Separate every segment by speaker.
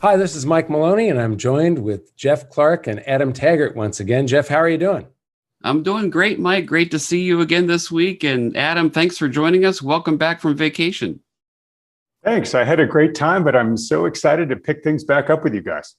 Speaker 1: Hi, this is Mike Maloney, and I'm joined with Jeff Clark and Adam Taggart once again. Jeff, how are you doing?
Speaker 2: I'm doing great, Mike. Great to see you again this week. And Adam, thanks for joining us. Welcome back from vacation.
Speaker 3: Thanks. I had a great time, but I'm so excited to pick things back up with you guys.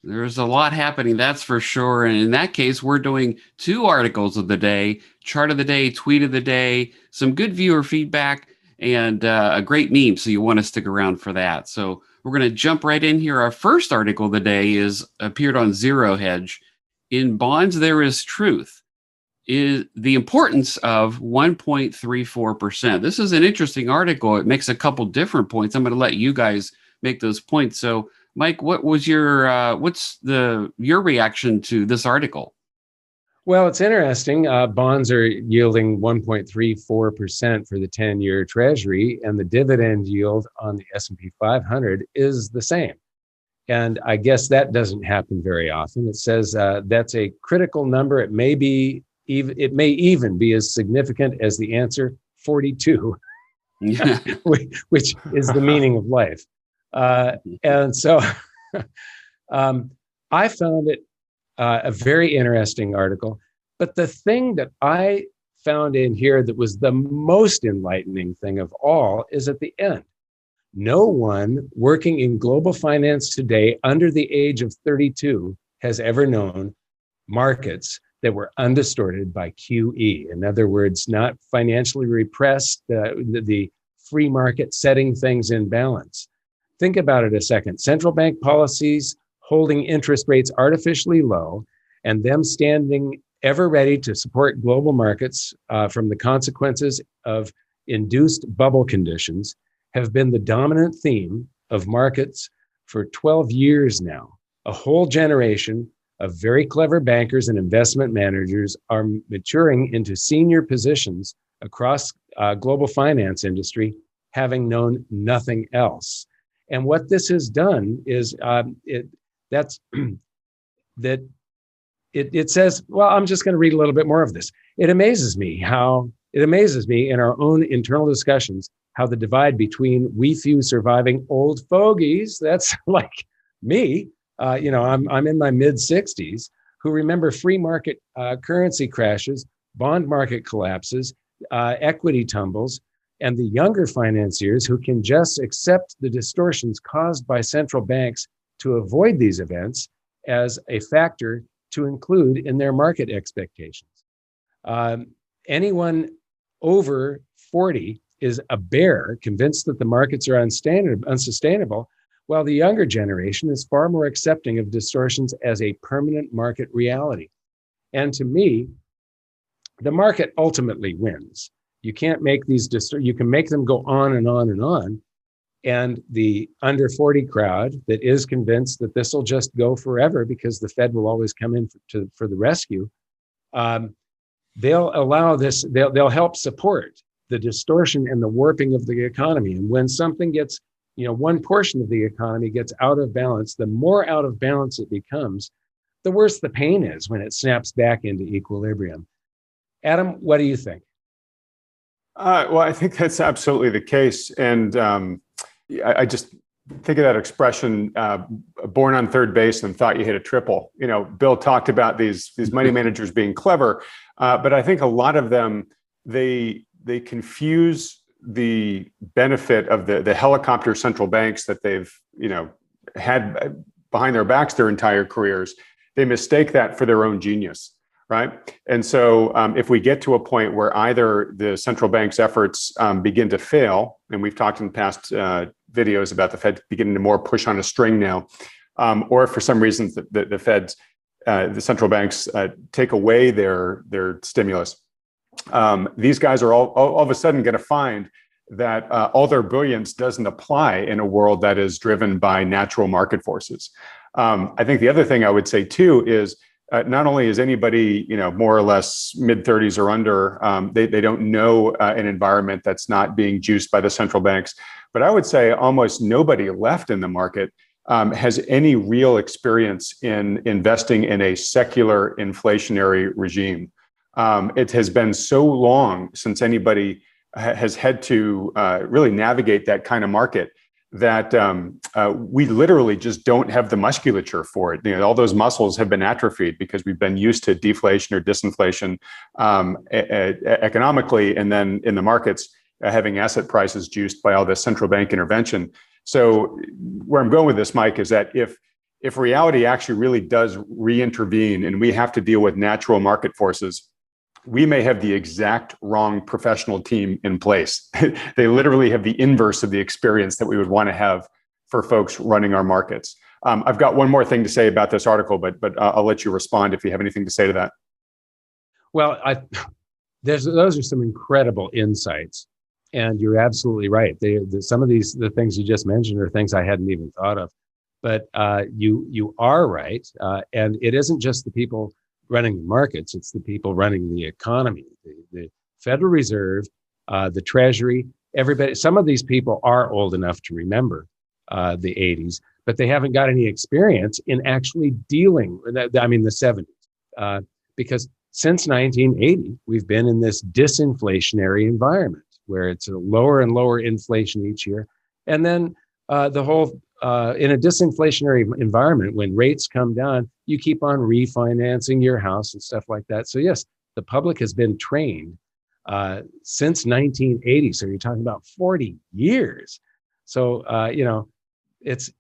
Speaker 2: There's a lot happening, that's for sure. And in that case, we're doing two articles of the day, chart of the day, tweet of the day, some good viewer feedback, and a great meme. So you want to stick around for that. So we're going to jump right in here. Our first article of the day is appeared on Zero Hedge. In bonds, there is truth. Is the importance of 1.34%. This is an interesting article. It makes a couple different points. I'm going to let you guys make those points. So, Mike, what was your reaction to this article?
Speaker 1: Well, it's interesting. Bonds are yielding 1.34% for the 10-year Treasury, and the dividend yield on the S&P 500 is the same. And I guess that doesn't happen very often. It says that's a critical number. It may even be as significant as the answer 42, which is the meaning of life. And so I found it a very interesting article. But the thing that I found in here that was the most enlightening thing of all is at the end. No one working in global finance today under the age of 32 has ever known markets that were undistorted by QE. In other words, not financially repressed, the free market setting things in balance. Think about it a second. Central bank policies holding interest rates artificially low and them standing ever ready to support global markets from the consequences of induced bubble conditions have been the dominant theme of markets for 12 years now. A whole generation of very clever bankers and investment managers are maturing into senior positions across global finance industry, having known nothing else. And what this has done is it says, well, I'm just going to read a little bit more of this. It amazes me in our own internal discussions how the divide between we few surviving old fogies, that's like me, I'm in my mid 60s, who remember free market currency crashes, bond market collapses, equity tumbles, and the younger financiers who can just accept the distortions caused by central banks to avoid these events as a factor to include in their market expectations. Anyone over 40 is a bear, convinced that the markets are unsustainable, while the younger generation is far more accepting of distortions as a permanent market reality. And to me, the market ultimately wins. You can't make you can make them go on and on and on. And the under 40 crowd that is convinced that this will just go forever because the Fed will always come in for the rescue, they'll allow this, they'll help support the distortion and the warping of the economy. And when something gets, one portion of the economy gets out of balance, the more out of balance it becomes, the worse the pain is when it snaps back into equilibrium. Adam, what do you think?
Speaker 3: Well, I think that's absolutely the case. And I just think of that expression, born on third base and thought you hit a triple. Bill talked about these money managers being clever, but I think a lot of them, they confuse the benefit of the helicopter central banks that they've had behind their backs their entire careers. They mistake that for their own genius, right? And so if we get to a point where either the central bank's efforts begin to fail, and we've talked in past videos about the Fed beginning to more push on a string now, or if for some reason the Fed's, the central banks take away their stimulus, these guys are all of a sudden going to find that all their brilliance doesn't apply in a world that is driven by natural market forces. I think the other thing I would say too is not only is anybody more or less mid 30s or under, they don't know an environment that's not being juiced by the central banks, but I would say almost nobody left in the market has any real experience in investing in a secular inflationary regime. It has been so long since anybody has had to really navigate that kind of market that we literally just don't have the musculature for it. All those muscles have been atrophied because we've been used to deflation or disinflation economically, and then in the markets, having asset prices juiced by all this central bank intervention. So where I'm going with this, Mike, is that if reality actually really does re-intervene and we have to deal with natural market forces, we may have the exact wrong professional team in place. They literally have the inverse of the experience that we would want to have for folks running our markets. I've got one more thing to say about this article, but I'll let you respond if you have anything to say to that.
Speaker 1: Well, those are some incredible insights, and you're absolutely right. Some of the things you just mentioned are things I hadn't even thought of. But you are right, and it isn't just the people running the markets; it's the people running the economy. The Federal Reserve, the Treasury, everybody. Some of these people are old enough to remember the '80s, but they haven't got any experience in actually dealing. The '70s, because since 1980, we've been in this disinflationary environment where it's a lower and lower inflation each year, and then the whole. In a disinflationary environment, when rates come down, you keep on refinancing your house and stuff like that. So yes, the public has been trained since 1980. So you're talking about 40 years. So it's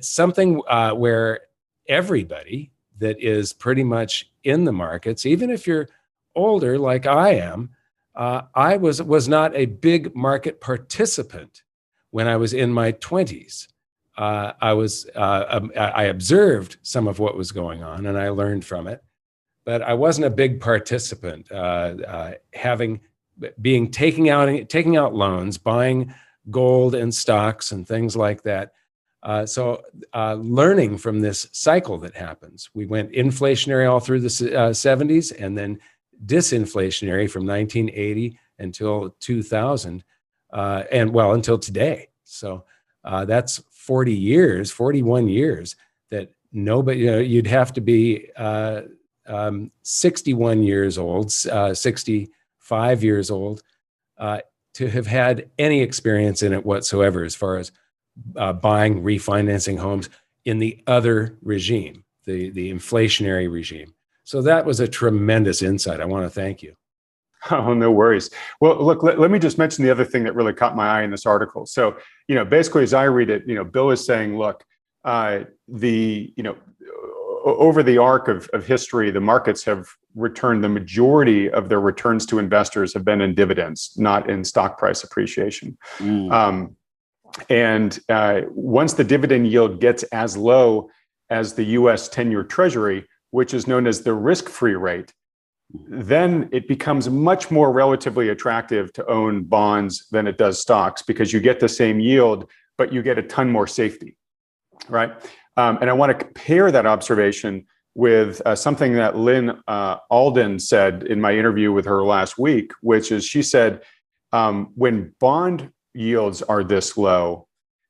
Speaker 1: something where everybody that is pretty much in the markets, even if you're older like I am, I was not a big market participant when I was in my 20s. I observed some of what was going on and I learned from it, but I wasn't a big participant, taking out loans, buying gold and stocks and things like that. So learning from this cycle that happens, we went inflationary all through the 70s and then disinflationary from 1980 until 2000, until today. So that's 41 years that nobody, you'd have to be 61 years old, 65 years old to have had any experience in it whatsoever as far as buying, refinancing homes in the other regime, the inflationary regime. So that was a tremendous insight. I want to thank you.
Speaker 3: Oh, no worries. Well, look, let me just mention the other thing that really caught my eye in this article. So, basically, as I read it, Bill is saying, look, over the arc of history, the markets have returned, the majority of their returns to investors have been in dividends, not in stock price appreciation. And once the dividend yield gets as low as the US 10-year Treasury, which is known as the risk-free rate, then it becomes much more relatively attractive to own bonds than it does stocks because you get the same yield, but you get a ton more safety, right? And I want to compare that observation with something that Lynn Alden said in my interview with her last week, which is she said, when bond yields are this low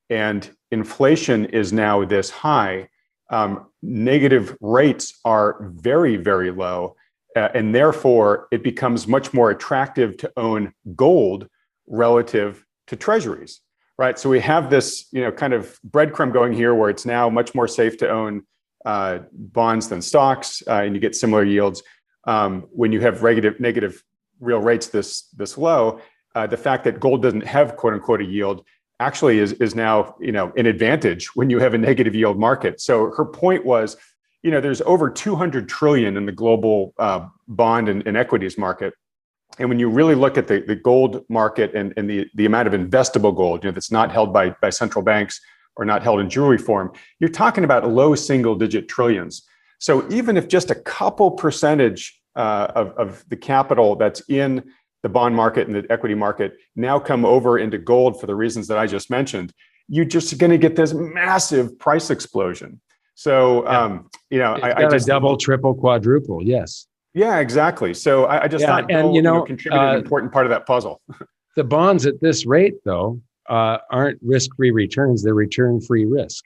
Speaker 3: and inflation is now this high, negative rates are very, very low. And therefore, it becomes much more attractive to own gold relative to treasuries, right? So we have this, kind of breadcrumb going here where it's now much more safe to own bonds than stocks, and you get similar yields. When you have negative real rates this low, the fact that gold doesn't have quote unquote a yield actually is now an advantage when you have a negative yield market. So her point was, there's over 200 trillion in the global bond and equities market. And when you really look at the gold market and the amount of investable gold, that's not held by central banks or not held in jewelry form, you're talking about low single digit trillions. So even if just a couple percentage of the capital that's in the bond market and the equity market now come over into gold for the reasons that I just mentioned, you're just going to get this massive price explosion. So,
Speaker 1: I just double, triple, quadruple. Yes.
Speaker 3: Yeah, exactly. So I just thought gold contributed an important part of that puzzle.
Speaker 1: The bonds at this rate, though, aren't risk-free returns. They're return-free risk.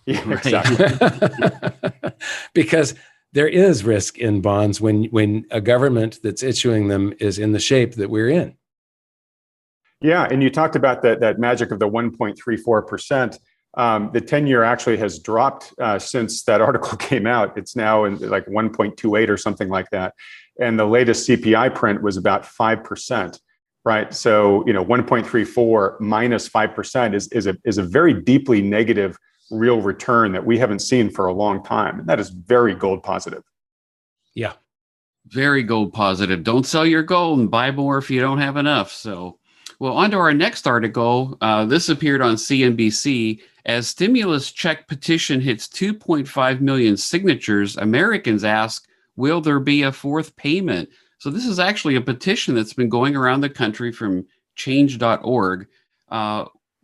Speaker 3: Yeah, exactly.
Speaker 1: Because there is risk in bonds when a government that's issuing them is in the shape that we're in.
Speaker 3: Yeah, and you talked about that magic of the 1.34%. The 10-year actually has dropped since that article came out. It's now in like 1.28 or something like that. And the latest CPI print was about 5%, right? So, 1.34 minus 5% is a very deeply negative real return that we haven't seen for a long time. And that is very gold positive.
Speaker 1: Yeah.
Speaker 2: Very gold positive. Don't sell your gold and buy more if you don't have enough. So, well, on to our next article. This appeared on CNBC. As stimulus check petition hits 2.5 million signatures, Americans ask, will there be a fourth payment? So this is actually a petition that's been going around the country from change.org,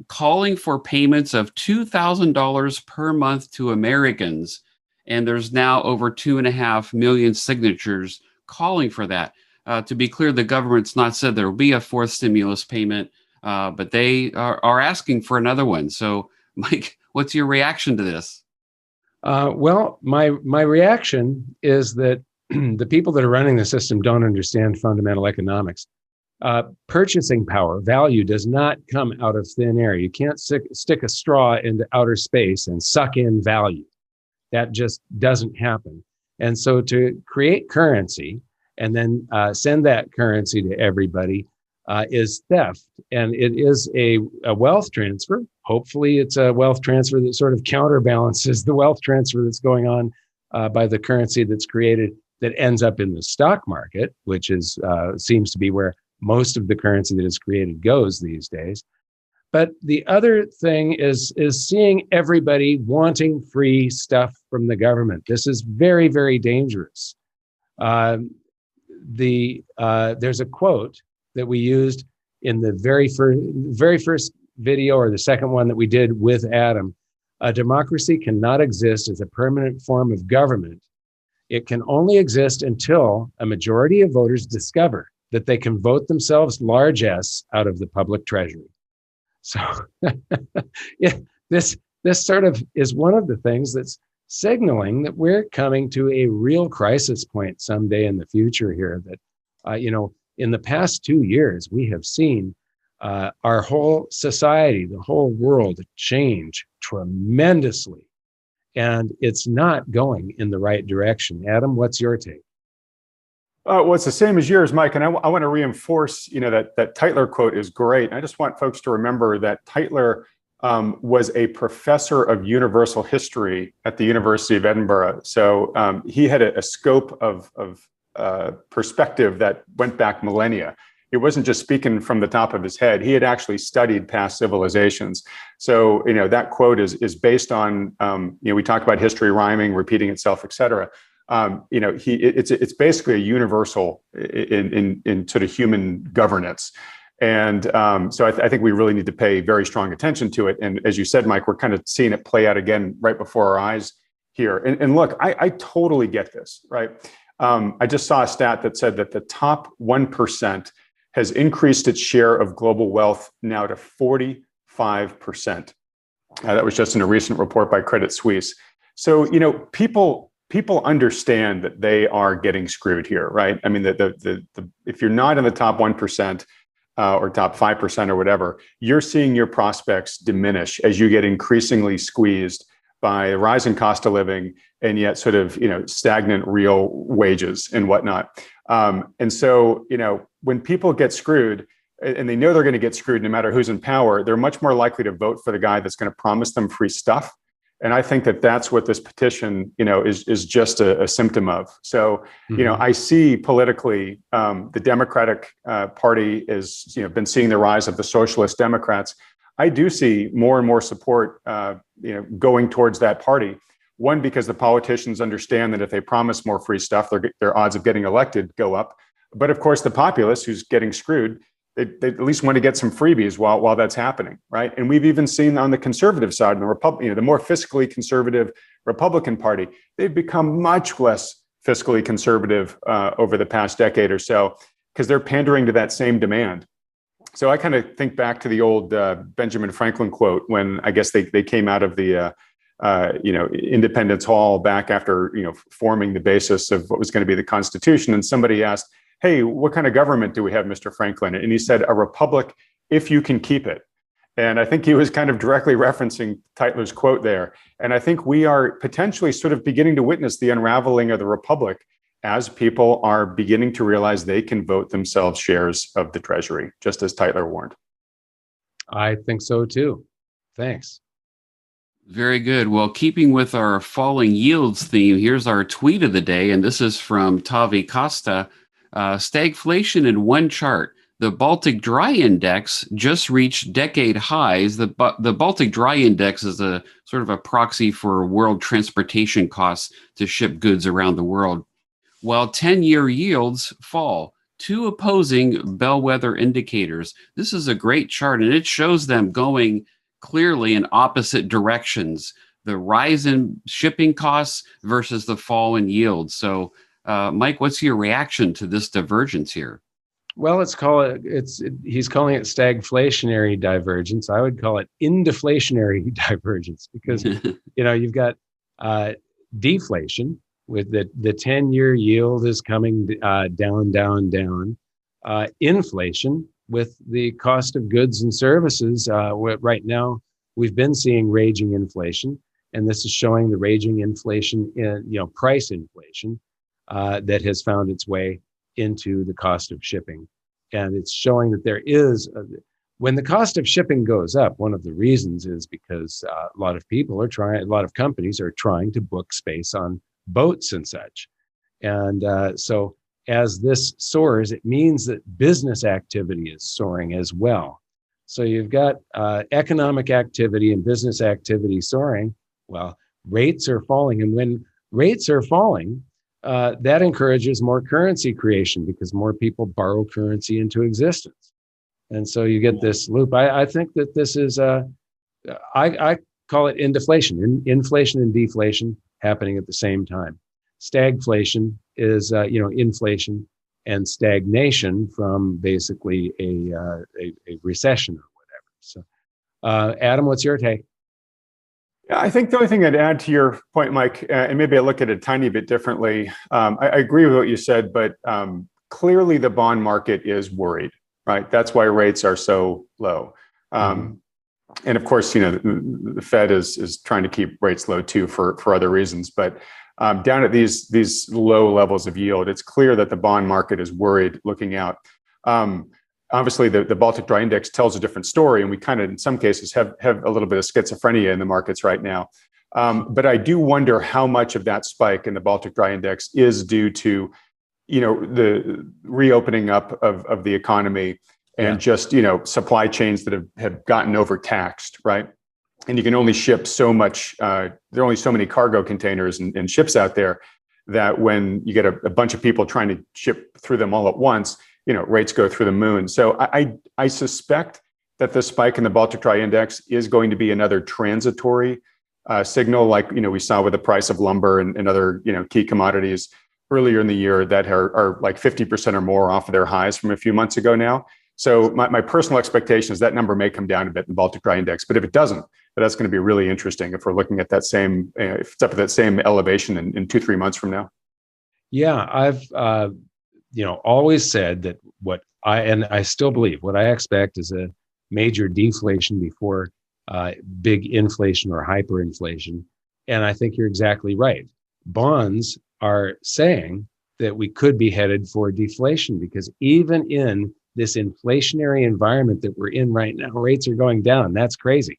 Speaker 2: calling for payments of $2,000 per month to Americans. And there's now over 2.5 million signatures calling for that. To be clear, the government's not said there will be a fourth stimulus payment, but they are asking for another one. So, Mike, what's your reaction to this?
Speaker 1: Well, my reaction is that the people that are running the system don't understand fundamental economics. Purchasing power, value, does not come out of thin air. You can't stick a straw into outer space and suck in value. That just doesn't happen. And so to create currency and then send that currency to everybody is theft. And it is a wealth transfer. Hopefully it's a wealth transfer that sort of counterbalances the wealth transfer that's going on by the currency that's created that ends up in the stock market, which is seems to be where most of the currency that is created goes these days. But the other thing is seeing everybody wanting free stuff from the government. This is very, very dangerous. There's a quote that we used in the very first video, or the second one that we did with Adam. A democracy cannot exist as a permanent form of government. It can only exist until a majority of voters discover that they can vote themselves largesse out of the public treasury. So yeah, this sort of is one of the things that's signaling that we're coming to a real crisis point someday in the future here. That, in the past 2 years, we have seen our whole society, the whole world change tremendously. And it's not going in the right direction. Adam, what's your take?
Speaker 3: Well, it's the same as yours, Mike. And I want to reinforce, that Tytler quote is great. I just want folks to remember that Tytler was a professor of universal history at the University of Edinburgh. So he had a scope of perspective that went back millennia. It wasn't just speaking from the top of his head. He had actually studied past civilizations. So, that quote is based on, we talk about history rhyming, repeating itself, et cetera. It's basically a universal in sort of human governance. And so I think we really need to pay very strong attention to it. And as you said, Mike, we're kind of seeing it play out again right before our eyes here. And look, I totally get this, right? I just saw a stat that said that the top 1% has increased its share of global wealth now to 45%. That was just in a recent report by Credit Suisse. So, people understand that they are getting screwed here, right? I mean, if you're not in the top 1% or top 5% or whatever, you're seeing your prospects diminish as you get increasingly squeezed by the rising cost of living and yet sort of, stagnant real wages and whatnot. And so, when people get screwed and they know they're going to get screwed no matter who's in power, they're much more likely to vote for the guy that's going to promise them free stuff. And I think that that's what this petition, is just a symptom of. So, I see politically the Democratic Party is, been seeing the rise of the socialist Democrats. I do see more and more support, going towards that party. One, because the politicians understand that if they promise more free stuff, their odds of getting elected go up. But of course, the populace who's getting screwed, they at least want to get some freebies while that's happening, right? And we've even seen on the conservative side, the more fiscally conservative Republican Party, they've become much less fiscally conservative over the past decade or so because they're pandering to that same demand. So I kind of think back to the old Benjamin Franklin quote when I guess they came out of the Independence Hall back after forming the basis of what was going to be the Constitution, and somebody asked, "Hey, what kind of government do we have, Mr. Franklin?" And he said, "A republic if you can keep it. And I think he was kind of directly referencing Tytler's quote there. And I think we are potentially sort of beginning to witness the unraveling of the republic as people are beginning to realize they can vote themselves shares of the Treasury, just as Tytler warned.
Speaker 1: I think so too. Thanks.
Speaker 2: Very good. Well, keeping with our falling yields theme, here's our tweet of the day, and this is from Tavi Costa. Stagflation in one chart. The Baltic Dry Index just reached decade highs. The Baltic Dry Index is a sort of a proxy for world transportation costs to ship goods around the world. While 10-year yields fall, two opposing bellwether indicators. This is a great chart, and it shows them going clearly in opposite directions. The rise in shipping costs versus the fall in yields. So, Mike, what's your reaction to this divergence here?
Speaker 1: Well, he's calling it stagflationary divergence. I would call it indeflationary divergence because, you've got deflation with the 10-year yield is coming down. Inflation with the cost of goods and services. Right now, we've been seeing raging inflation, and this is showing the raging inflation in, price inflation that has found its way into the cost of shipping. And it's showing that there is, when the cost of shipping goes up, one of the reasons is because a lot of companies are trying to book space on boats and such. And so as this soars, it means that business activity is soaring as well. So you've got economic activity and business activity soaring. Well, rates are falling. And when rates are falling, that encourages more currency creation because more people borrow currency into existence. And so you get this loop. I think that this is, I call it indeflation, inflation and deflation happening at the same time. Stagflation is, inflation, and stagnation from basically a recession or whatever. So, Adam, what's your take?
Speaker 3: Yeah, I think the only thing I'd add to your point, Mike, and maybe I look at it a tiny bit differently. I agree with what you said, but clearly the bond market is worried, right? That's why rates are so low. And of course, the Fed is trying to keep rates low too for other reasons. But down at these low levels of yield, it's clear that the bond market is worried looking out. Obviously, the Baltic Dry Index tells a different story, and we kind of, in some cases, have a little bit of schizophrenia in the markets right now. But I do wonder how much of that spike in the Baltic Dry Index is due to, the reopening up of the economy and just, supply chains that have gotten overtaxed, right? And you can only ship so much. There are only so many cargo containers and ships out there that when you get a bunch of people trying to ship through them all at once, rates go through the moon. So I suspect that the spike in the Baltic Dry Index is going to be another transitory signal, like we saw with the price of lumber and other key commodities earlier in the year that are like 50% or more off of their highs from a few months ago now. So my personal expectation is that number may come down a bit in the Baltic Dry Index, but if it doesn't, that's going to be really interesting if we're looking at that same, if it's up at that same elevation in 2-3 months from now.
Speaker 1: Yeah, I've always said that I still believe what I expect is a major deflation before big inflation or hyperinflation. And I think you're exactly right. Bonds are saying that we could be headed for deflation because even in this inflationary environment that we're in right now, rates are going down. That's crazy.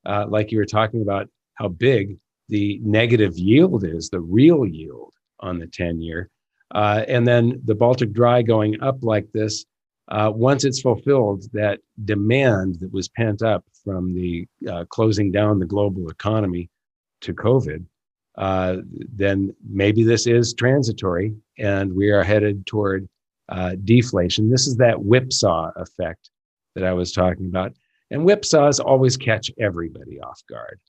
Speaker 1: Like you were talking about how big the negative yield is, the real yield on the 10-year. And then the Baltic Dry going up like this, once it's fulfilled, that demand that was pent up from the closing down the global economy to COVID, then maybe this is transitory and we are headed toward deflation. This is that whipsaw effect that I was talking about. And whipsaws always catch everybody off guard.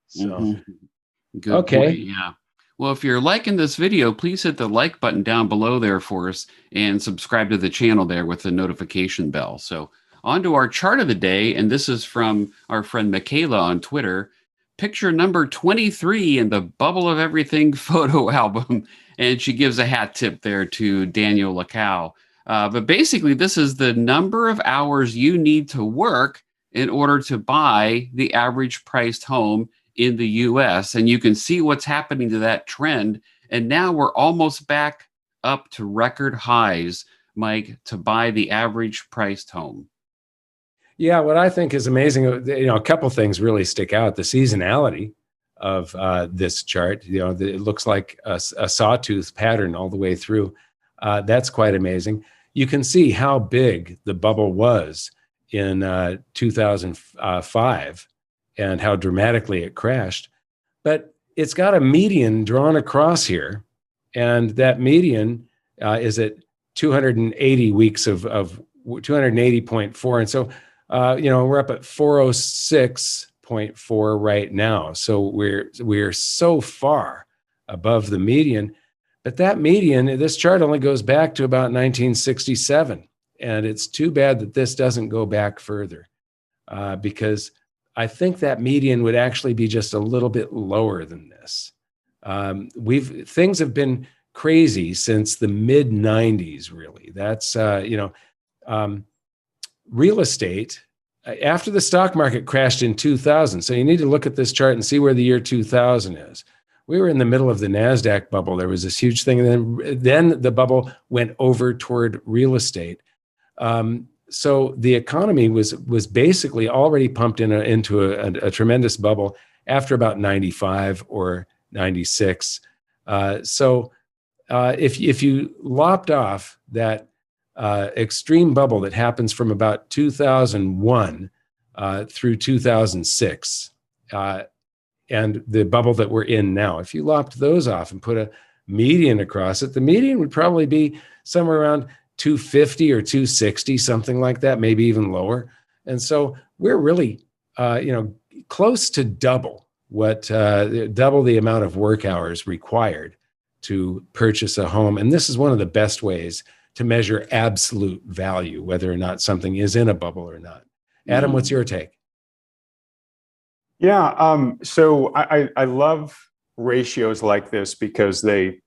Speaker 1: So,
Speaker 2: Good
Speaker 1: okay.
Speaker 2: Point, yeah. Well, if you're liking this video, please hit the like button down below there for us and subscribe to the channel there with the notification bell. So on to our chart of the day, and this is from our friend Michaela on Twitter. Picture number 23 in the Bubble of Everything photo album. And she gives a hat tip there to Daniel Lacow. But basically, this is the number of hours you need to work in order to buy the average priced home in the US. And you can see what's happening to that trend. And now we're almost back up to record highs, Mike, to buy the average priced home.
Speaker 1: Yeah, what I think is amazing, a couple things really stick out. The seasonality of this chart, it looks like a sawtooth pattern all the way through. That's quite amazing. You can see how big the bubble was in 2005 and how dramatically it crashed. But it's got a median drawn across here, and that median is at 280 weeks of 280.4. And so, we're up at 406.4 right now. So we're so far above the median. But that median, this chart only goes back to about 1967. And it's too bad that this doesn't go back further, because I think that median would actually be just a little bit lower than this. Things have been crazy since the mid 90s, really. That's, real estate, after the stock market crashed in 2000. So you need to look at this chart and see where the year 2000 is. We were in the middle of the NASDAQ bubble. There was this huge thing. And then the bubble went over toward real estate. So the economy was basically already pumped into a tremendous bubble after about 95 or 96. If you lopped off that extreme bubble that happens from about 2001 through 2006, and the bubble that we're in now, if you lopped those off and put a median across it, the median would probably be somewhere around 250 or 260, something like that, maybe even lower. And so we're really, close to double the amount of work hours required to purchase a home. And this is one of the best ways to measure absolute value, whether or not something is in a bubble or not. Adam, what's your take?
Speaker 3: Yeah, so I love ratios like this because they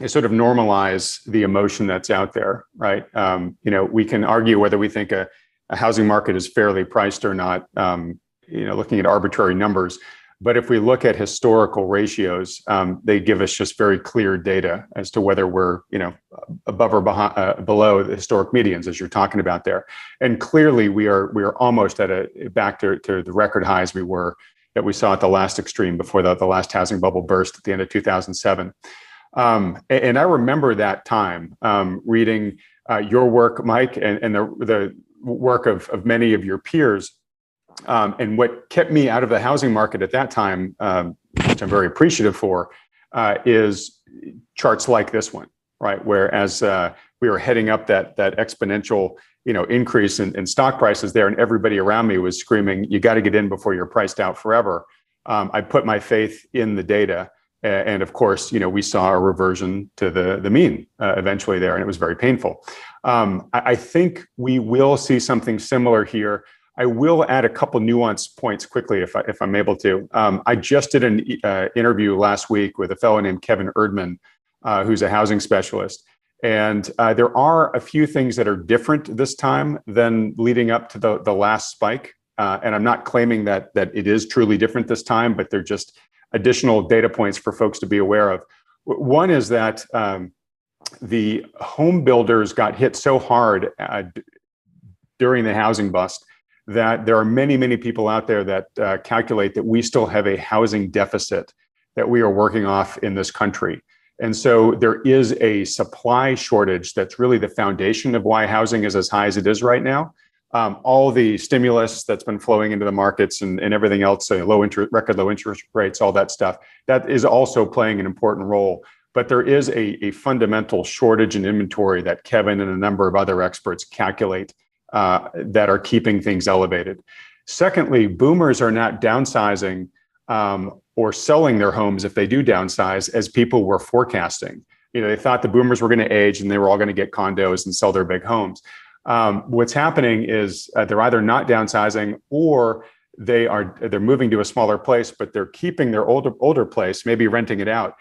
Speaker 3: sort of normalize the emotion that's out there, right? We can argue whether we think a housing market is fairly priced or not, looking at arbitrary numbers. But if we look at historical ratios, they give us just very clear data as to whether we're, above or below the historic medians, as you're talking about there. And clearly, we are almost back to the record highs that we saw at the last extreme before the last housing bubble burst at the end of 2007. And I remember that time reading your work, Mike, and the work of many of your peers. And what kept me out of the housing market at that time, which I'm very appreciative for, is charts like this one, right? Whereas we were heading up that exponential, increase in stock prices there, and everybody around me was screaming, "You got to get in before you're priced out forever." I put my faith in the data, and of course, we saw a reversion to the mean eventually there, and it was very painful. I think we will see something similar here. I will add a couple nuanced points quickly if I'm able to. I just did an interview last week with a fellow named Kevin Erdman, who's a housing specialist. And there are a few things that are different this time than leading up to the last spike. And I'm not claiming that it is truly different this time, but they're just additional data points for folks to be aware of. One is that the home builders got hit so hard during the housing bust that there are many, many people out there that calculate that we still have a housing deficit that we are working off in this country. And so there is a supply shortage that's really the foundation of why housing is as high as it is right now. All the stimulus that's been flowing into the markets and everything else, record low interest rates, all that stuff, that is also playing an important role. But there is a fundamental shortage in inventory that Kevin and a number of other experts calculate that are keeping things elevated. Secondly, boomers are not downsizing or selling their homes if they do downsize as people were forecasting. They thought the boomers were going to age and they were all going to get condos and sell their big homes. What's happening is they're either not downsizing or they're moving to a smaller place, but they're keeping their older place, maybe renting it out.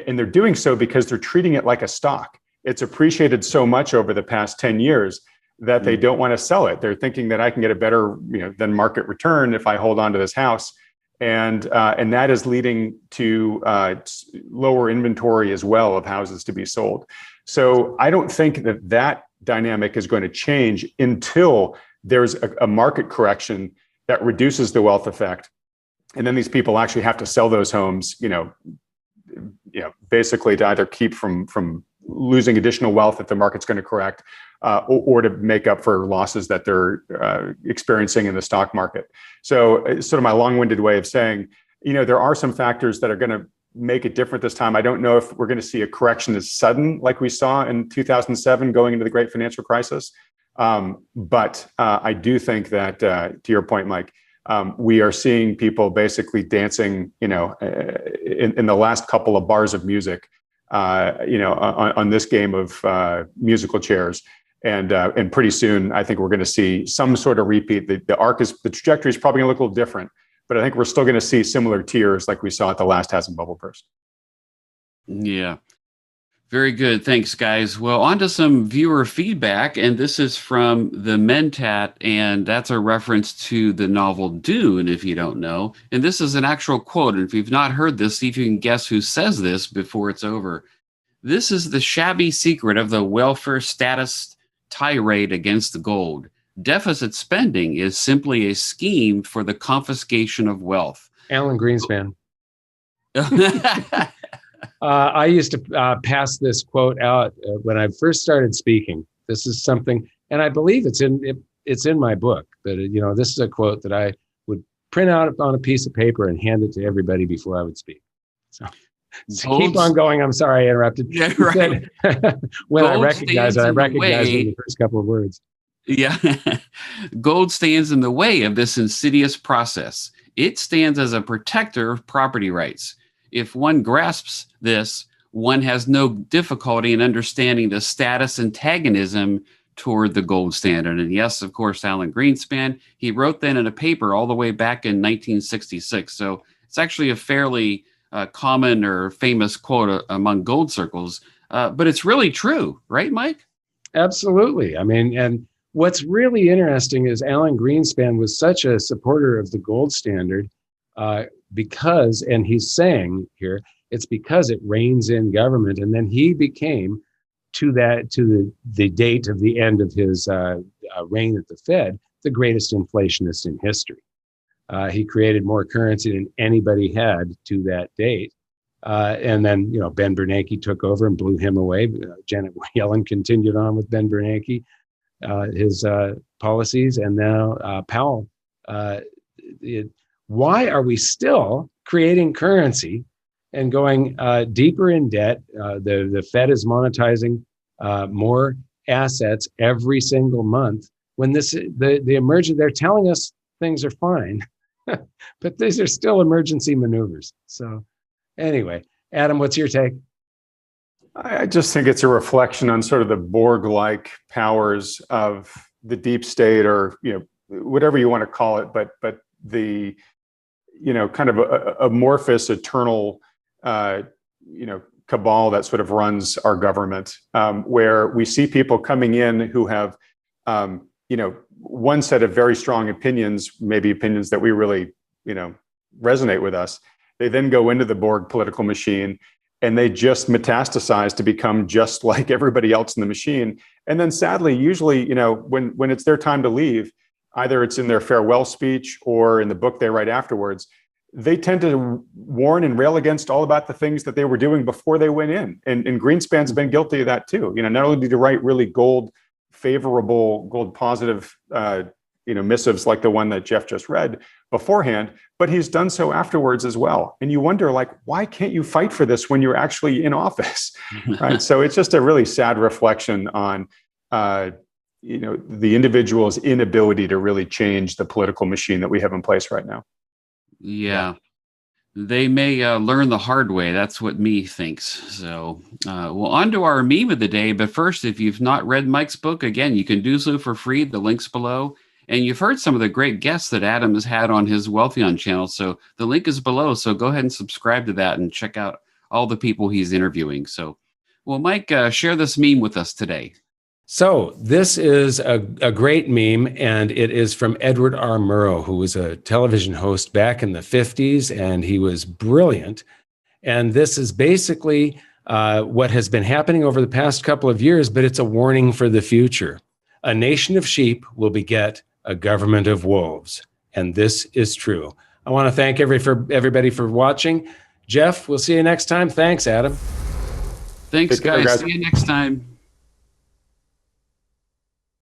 Speaker 3: And they're doing so because they're treating it like a stock. it's appreciated so much over the past 10 years that they don't want to sell it. They're thinking that I can get a better, than market return if I hold on to this house. And that is leading to lower inventory as well of houses to be sold. So I don't think that dynamic is going to change until there's a market correction that reduces the wealth effect. And then these people actually have to sell those homes, basically to either keep from losing additional wealth if the market's going to correct, or to make up for losses that they're experiencing in the stock market. So it's sort of my long-winded way of saying, there are some factors that are going to make it different this time. I don't know if we're going to see a correction as sudden like we saw in 2007 going into the great financial crisis. But I do think that, to your point, Mike, we are seeing people basically dancing, in the last couple of bars of music, on this game of musical chairs. And pretty soon, I think we're going to see some sort of repeat. The trajectory is probably going to look a little different, but I think we're still going to see similar tiers like we saw at the last housing bubble burst.
Speaker 2: Yeah. Very good. Thanks, guys. Well, on to some viewer feedback, and this is from the Mentat, and that's a reference to the novel Dune, if you don't know. And this is an actual quote, and if you've not heard this, see if you can guess who says this before it's over. This is the shabby secret of the welfare status tirade against the gold. Deficit spending is simply a scheme for the confiscation of wealth.
Speaker 1: Alan Greenspan. I used to pass this quote out when I first started speaking. This is something, and I believe it's in my book. But this is a quote that I would print out on a piece of paper and hand it to everybody before I would speak. So keep on going. I'm sorry I interrupted.
Speaker 2: Yeah, right.
Speaker 1: When I recognize it in the first couple of words.
Speaker 2: Yeah. Gold stands in the way of this insidious process. It stands as a protector of property rights. If one grasps this, one has no difficulty in understanding the status antagonism toward the gold standard. And yes, of course, Alan Greenspan, he wrote that in a paper all the way back in 1966. So it's actually a fairly common or famous quote among gold circles, but it's really true, right, Mike?
Speaker 1: Absolutely. I mean, and what's really interesting is Alan Greenspan was such a supporter of the gold standard because, and he's saying here, it's because it reins in government. And then he became, to the date of the end of his reign at the Fed, the greatest inflationist in history. He created more currency than anybody had to that date. And then, Ben Bernanke took over and blew him away. Janet Yellen continued on with Ben Bernanke, his policies, and now Powell. Why are we still creating currency and going deeper in debt? The Fed is monetizing more assets every single month. When the emergent, they're telling us things are fine, but these are still emergency maneuvers. So anyway, Adam, what's your take?
Speaker 3: I just think it's a reflection on sort of the Borg-like powers of the deep state, or whatever you want to call it, but the kind of amorphous, eternal, cabal that sort of runs our government, where we see people coming in who have, one set of very strong opinions, maybe opinions that we really, resonate with us. They then go into the Borg political machine and they just metastasize to become just like everybody else in the machine. And then sadly, usually, when it's their time to leave, either it's in their farewell speech or in the book they write afterwards, they tend to warn and rail against all about the things that they were doing before they went in. And Greenspan's been guilty of that too. Not only did he write really gold positive, missives like the one that Jeff just read beforehand, but he's done so afterwards as well. And you wonder, why can't you fight for this when you're actually in office, right? So it's just a really sad reflection on, the individual's inability to really change the political machine that we have in place right now.
Speaker 2: Yeah. They may learn the hard way. That's what me thinks. So, on to our meme of the day. But first, if you've not read Mike's book, again, you can do so for free. The link's below. And you've heard some of the great guests that Adam has had on his Wealthion channel. So the link is below. So go ahead and subscribe to that and check out all the people he's interviewing. So Well, Mike, share this meme with us today.
Speaker 1: So this is a great meme, and it is from Edward R. Murrow, who was a television host back in the 50s, and he was brilliant. And this is basically what has been happening over the past couple of years, but it's a warning for the future. A nation of sheep will beget a government of wolves. And this is true. I want to thank everybody for watching. Jeff, we'll see you next time. Thanks, Adam.
Speaker 2: Thanks, guys. See you next time.